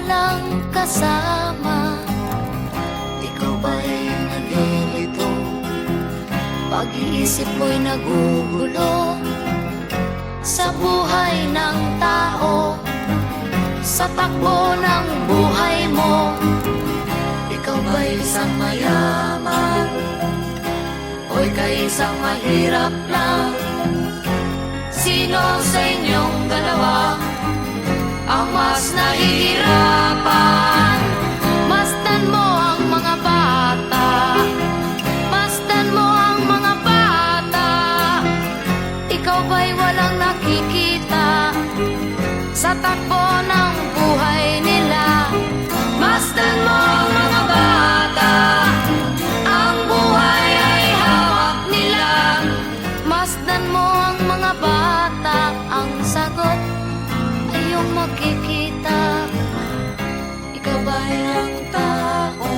walang kasama. Ikaw ba'y nalilito? Pag-iisip mo'y nagugulo sa buhay ng tao, sa takbo ng buhay mo. Ikaw ba'y isang mayaman o ika'y isang mahirap lang? Sino sa inyong dalawa ang mas nahihirapan? Masdan mo ang mga bata, masdan mo ang mga bata. Ikaw ba'y walang nakikita sa takbo ng buhay nila? Masdan mo ang mga bata, ang buhay ay hawak nila. Masdan mo ang mga bata, ang sagot ay iyong makikita. Ikaw ba'y ang tao,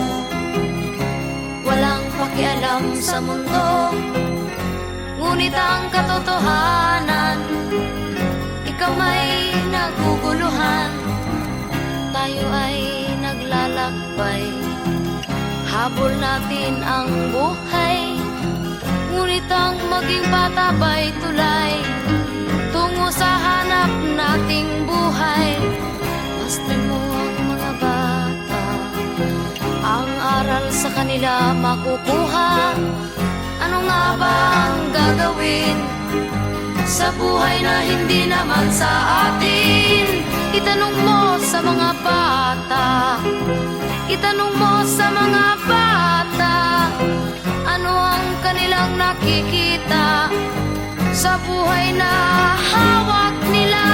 walang pakialam sa mundo, ngunit ang katotohanan, ikaw may naguguluhan. Tayo ay naglalakbay, habol natin ang buhay, ngunit ang maging bata ba'y tulay tungo sa hanap nating buhay. Masdan mo ang mga bata, ang aral sa kanila makukuha. Ano nga ba ang gagawin sa buhay na hindi naman sa atin? Itanong mo sa mga bata, itanong mo sa mga bata, ano ang kanilang nakikita sa buhay na hawak nila.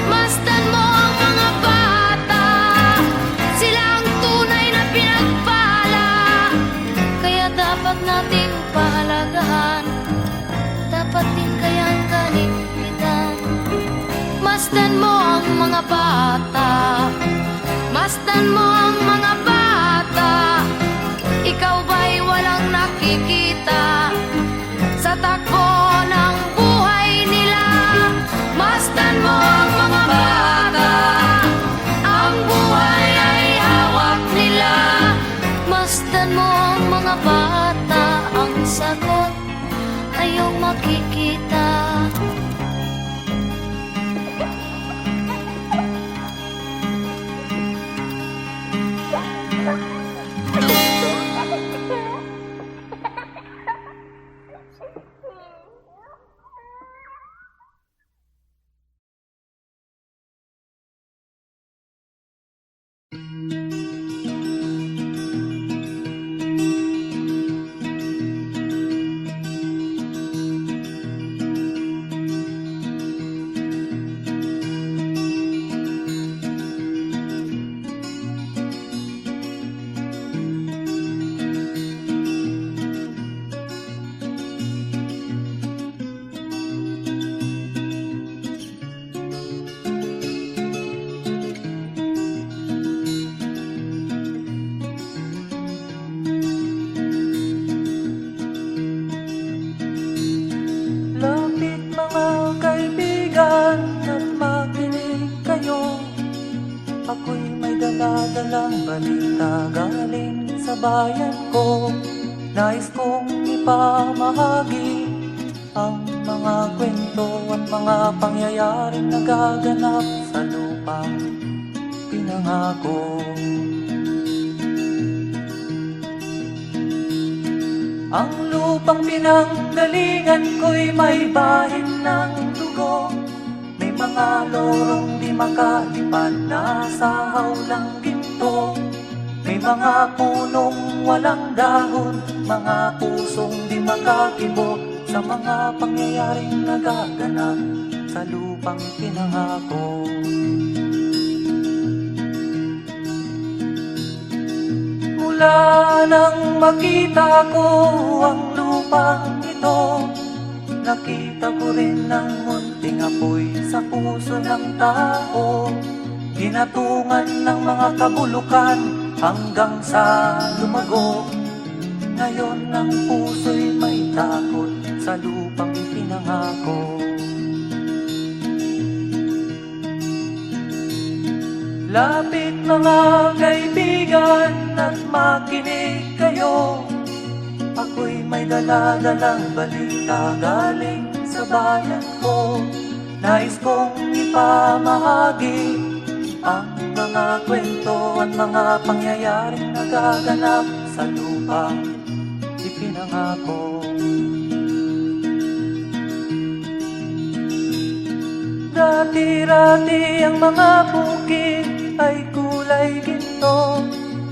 Masdan mo ang mga bata, sila ang tunay na pinagpala, kaya dapat nating pahalagahan, dapat din kayang kalimitan. Masdan mo ang mga bata, masdan mo ang mga bata. Ikaw ba'y walang nakikita sa takbo ng buhay nila? Masdan mo ang mga bata, ang buhay ay hawak nila. Masdan mo ang mga bata, ang sagot ay iyong makikita. Ako'y may dala-dalang balita galing sa bayan ko. Nais kong ipamahagi ang mga kwento at mga pangyayaring nagaganap sa lupang pinangako. Ang lupang pinanggalingan ko'y may bahin ng dugo. May mga lorong di makalipad na sa hawlang ginto. May mga punong walang dahon, mga pusong di makakibo sa mga pangyayaring nagaganap sa lupang pinangako. Mula nang makita ko ang lupang ito, nakita ko rin ang munting apoy sa puso ng tao. Hinatungan ng mga kabulukan hanggang sa lumago. Ngayon ang puso'y may takot sa lupang pinangako. Lapit mga kaibigan at makinig kayo. Ako'y may dala-dalang balita galing sa bayan ko. Nais kong ipamahagi ang mga kwento at mga pangyayaring nagaganap sa lupang ipinangako. Dati-rati ang mga bukid ay kulay ginto.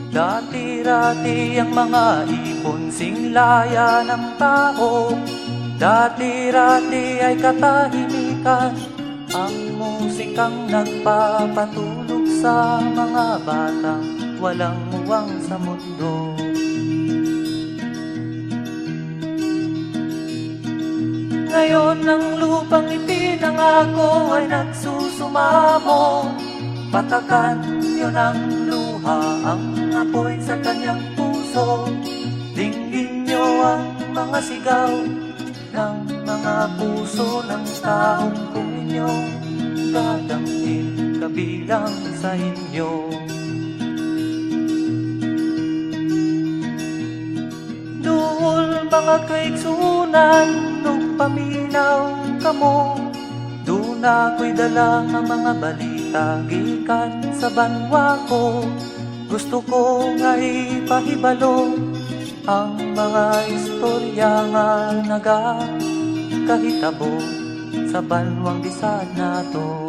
Dati-rati ang mga ipon singlaya ng tao. Dati-rati ay katahimikan ang musikang nagpapatulog sa mga batang walang muwang sa mundo. Ngayon ang lupang ipinangako ay nagsusumamo. Patakan yun ang luha, ang apoy sa kanyang puso. Dinggin nyo ang mga sigaw ng mga puso ng taong kung inyong dadamhin kabilang sa inyo. Duol mga kaigsunan nung paminaw kamo. Doon ako'y dala ng mga balita gikan sa banwa ko. Gusto ko nga ipahibalo ang mga istorya nga nagakahitabo sa banwang bisag nato.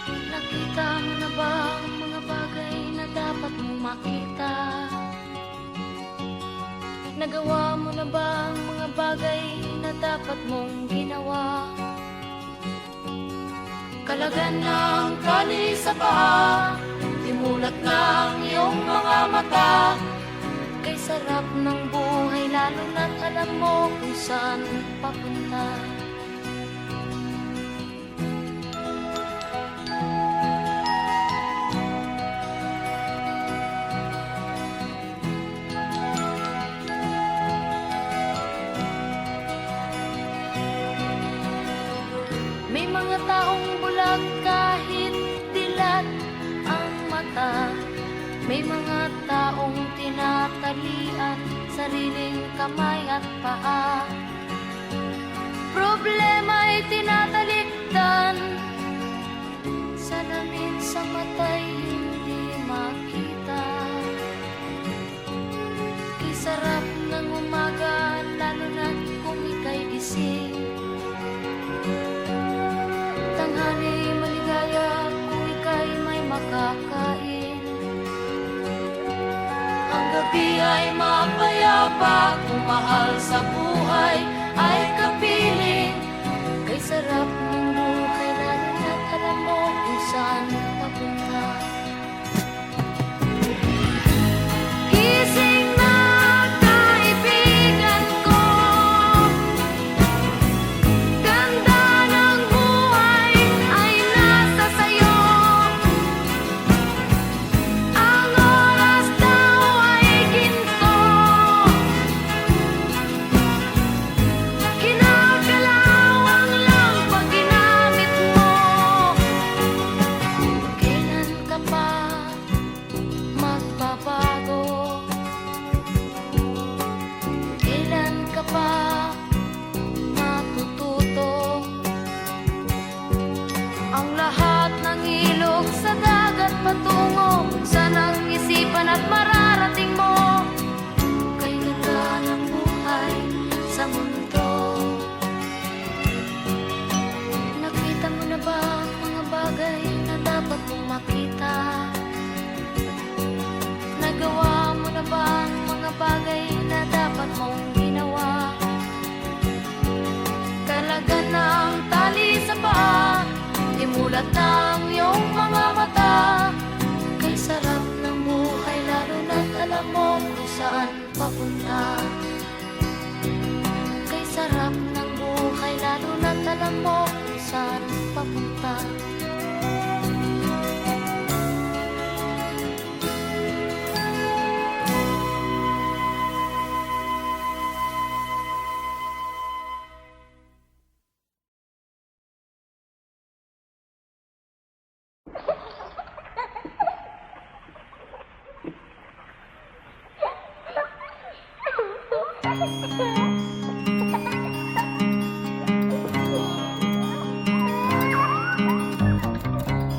Nakita mo na ba ang mga bagay na dapat mong makita? Nagawa mo na ba ang mga bagay na dapat mong ginawa? Kalagan ng tali sa paa, timulat ng iyong mga mata. Kay sarap ng buhay lalo na't alam mo kung saan papunta. May mga taong bulag kahit dilat ang mata. May mga taong tinatalian sariling kamay at paa. Problema'y tinatalikdan, salamin sa mata'y hindi makita. Kisarap ng umaga lalo na kung ika'y gising. Tanghali maligaya kung ika'y may makakain. Ang gabi ay mapayapa kung mahal sa buhay ay kapiling. Kay sarap ng buhay lalo na't alam mo kung saan papunta. Gising na kaibigan ko, ganda ng buhay ay nasa sayo. Ang oras daw ay ginto, kinakalawang lang pag ginamit mo. Kailan ka pa magbabago? Kailan ka pa matututo? Ang lahat ng ilog sa dagat patungo sa nang isipan at mararating mo. Kay ganda ng buhay sa mundo. Nakita mo na ba ang mga bagay na dapat mong makita? Nagawa mo na ba ang mga bagay na dapat mong ginawa? ng tali sa paa, imulat ng iyong mga mata. Kay sarap ng buhay lalo na't alam mo kung saan papunta. Kay sarap ng buhay lalo na't alam mo kung saan papunta.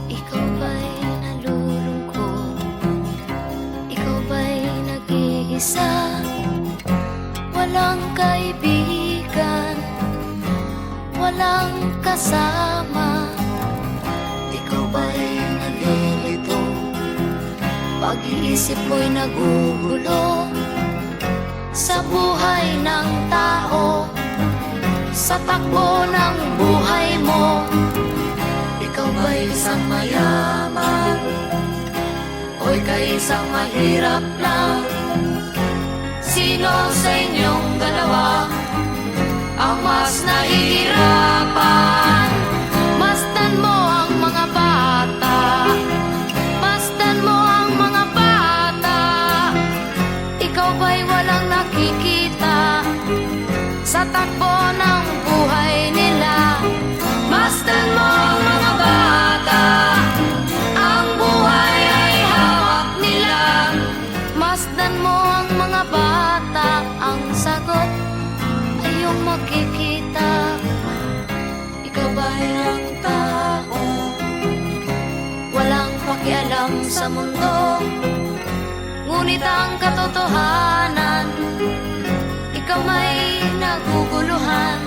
Ikaw ba'y nalulungkot? Ikaw ba'y nag-iisa? Walang kaibigan, walang kasama. Ikaw ba'y nalilito? Pag-iisip mo'y nagugulo sa buhay ng tao, sa takbo ng buhay mo. Ikaw ba'y isang mayaman o ika'y isang mahirap lang? Sino sa inyong dalawa ang mas nahihirapan? Masdan mo ang mga bata, masdan mo ang mga bata. Ikaw ba'y walang nakikita sa takbo ng buhay nila? Masdan mo ang mga bata, ang buhay ay hawak nila. Masdan mo ang mga bata, ang sagot ay iyong makikita. Ikaw ba'y ang tao, walang pakialam sa mundo, ngunit ang katotohanan, ikaw may naguguluhan.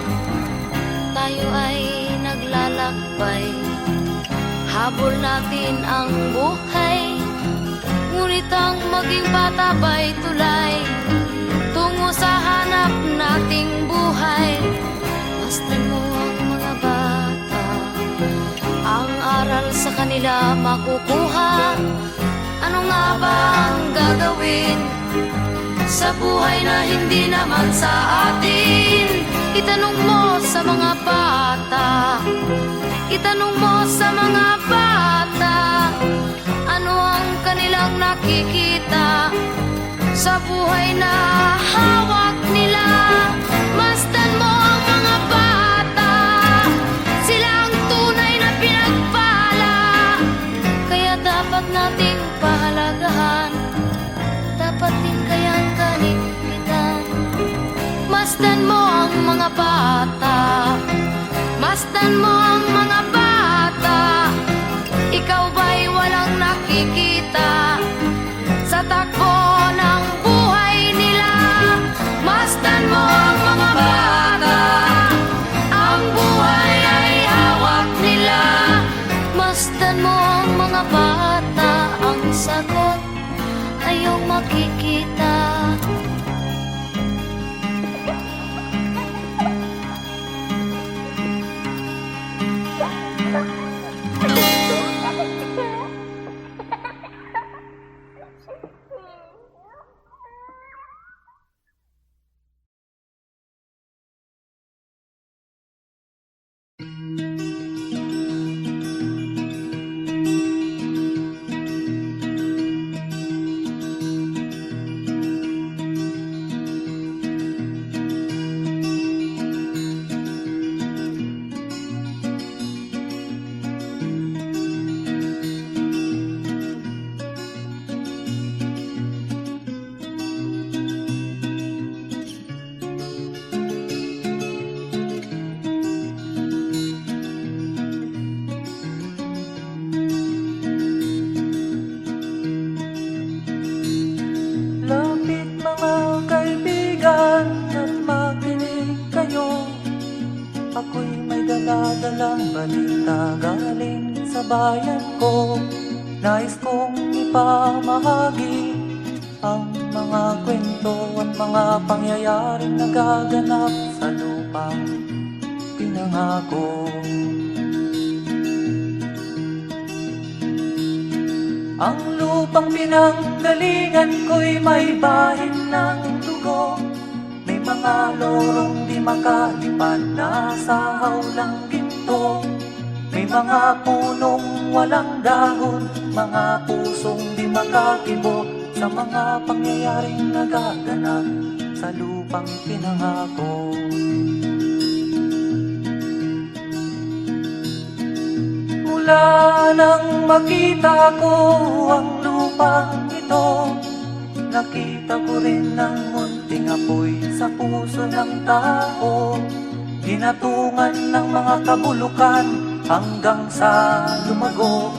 Tayo ay naglalakbay, habol natin ang buhay, ngunit ang maging bata ba'y tulay tungo sa hanap nating buhay. Masdan mo ang mga bata, ang aral sa kanila makukuha. Ano nga ba ang gagawin sa buhay na hindi naman sa atin? Itanong mo sa mga bata, itanong mo sa mga bata, ano ang kanilang nakikita sa buhay na hawak nila. Masdan mo ang mga bata, sila ang tunay na pinagpala, kaya dapat nating pahalagahan, dapat din kayang kaligpitan. Masdan mo ang mga bata, masdan mo ang mga bata. Ikaw ba'y walang nakikita sa takbo ng buhay nila? Masdan mo ang mga bata, ang buhay ay hawak nila. Masdan mo ang mga bata, ang sagot ay iyong makikita. Daladalang balita galing sa bayan ko. Nais kong ipamahagi ang mga kwento at mga pangyayaring nagaganap sa lupang Pinay. ipinangako. Ang lupang pinanggalingan ko'y may bahin ng dugo. May mga lorong di makalipad na sa hawlang ginto. May mga punong walang dahon, mga pusong di makakibo sa mga pangyayaring nagaganap sa lupang pinangako. Mula nang makita ko ang lupang ito, nakita ko rin ang munting apoy sa puso ng tao. Ginatungan ng mga kabulukan hanggang sa lumago.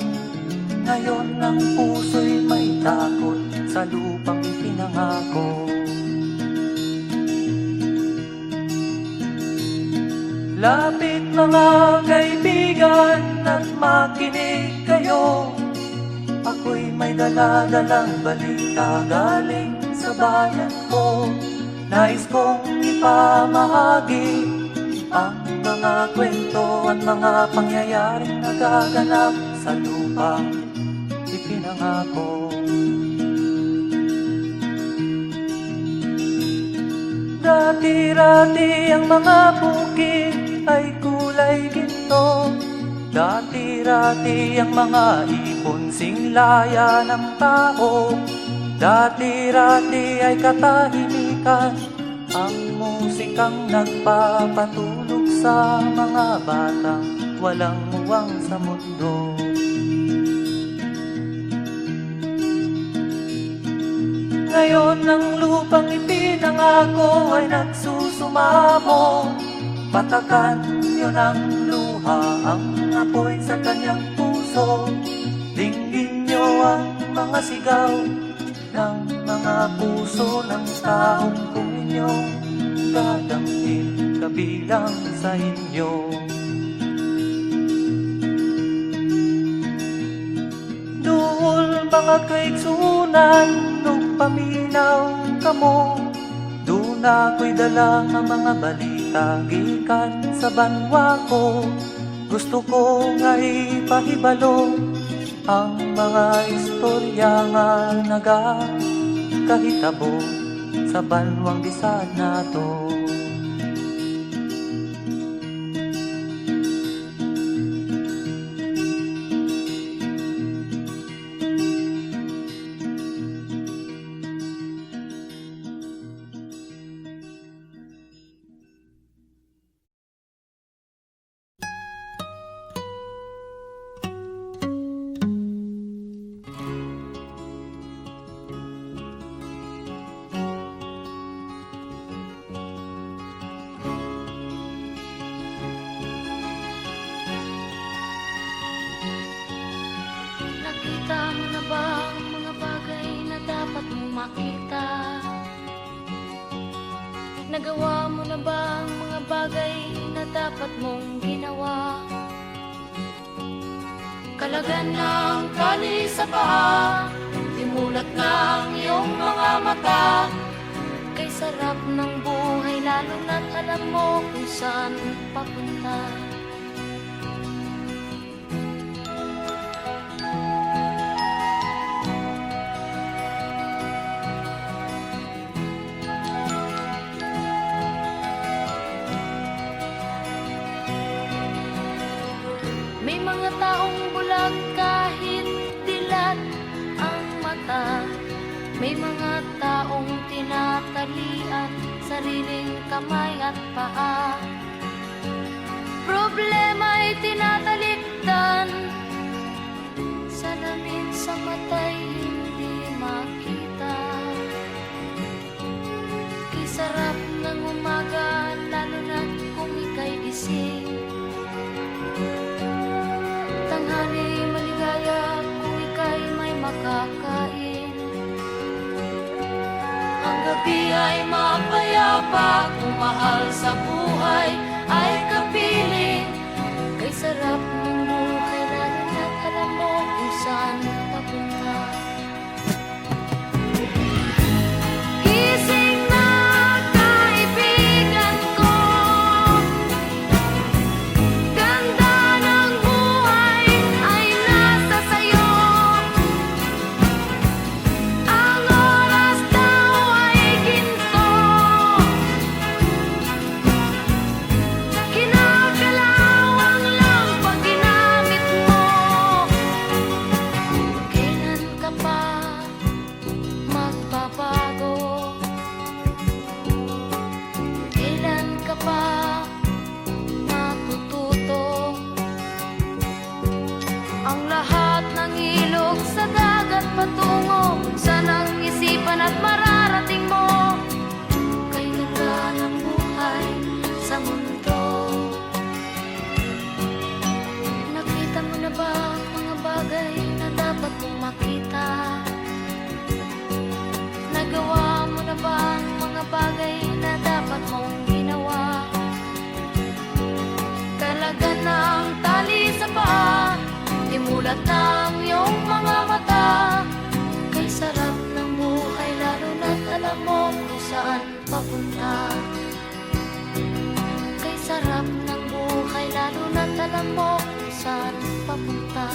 Ngayon ang puso'y may takot sa lupang ipinangako. Lapit mga kaibigan at makinig kayo. Ako'y may dala-dalang balita galing sa bayan ko. Nais kong ipamahagi ang mga kwento at mga pangyayaring nagaganap sa lupang ipinangako. Dati-rati ang mga bukid ay kulay ginto. Dati-rati ang mga ibon singlaya ng tao. Dati-rati ay katahimikan ang musikang nagpapatulog sa mga batang walang muwang sa mundo. Ngayon ang lupang ipinangako ay nagsusumamo. Patakan niyo ng luha ang apoy sa kanyang puso. Dinggin niyo ang mga sigaw ng mga puso ng taong kung inyong dadamhin kabilang sa inyo. Duol mga kaigsunan nung paminaw kamo. Doon ako'y dala ng mga balita gikan sa banwa ko. Gusto ko nga ipahibalo ang mga istorya nga nagakahitabo sa banwang bisan nato. Nakita mo na ba ang mga bagay na dapat mong makita? Nagawa mo na ba ang mga bagay na dapat mong ginawa? Kalagan ng tali sa paa, imulat ng iyong mga mata. Kay sarap ng buhay lalo na't alam mo kung saan papunta. May mga taong bulag kahit dilat ang mata. May mga taong tinatalian sariling kamay at paa. Problema'y tinatalikdan, salamin sa mata'y hindi makita. Kisarap ng umaga lalo na kung ika'y gising. Tanghali maligaya kung ika'y may makakain. Ang gabi ay mapayapa kung mahal sa buhay ay kapiling. Kay sarap ng buhay lalo na't alam mo kung saan papunta. Gising na kaibigan ko, Ang lahat ng ilog sa dagat patungo kung saan ang isipan at mararating mo. Kay ganda ng buhay sa mundo. Nakita mo na ba ang mga bagay na dapat mong makita? Nagawa mo na ba ang mga bagay na dapat mong ginawa? Talaga ng tali sa paa, imulat ng iyong mga mata. Kay sarap ng buhay lalo na't alam mo kung saan papunta. Kay sarap ng buhay lalo na't alam mo kung saan papunta.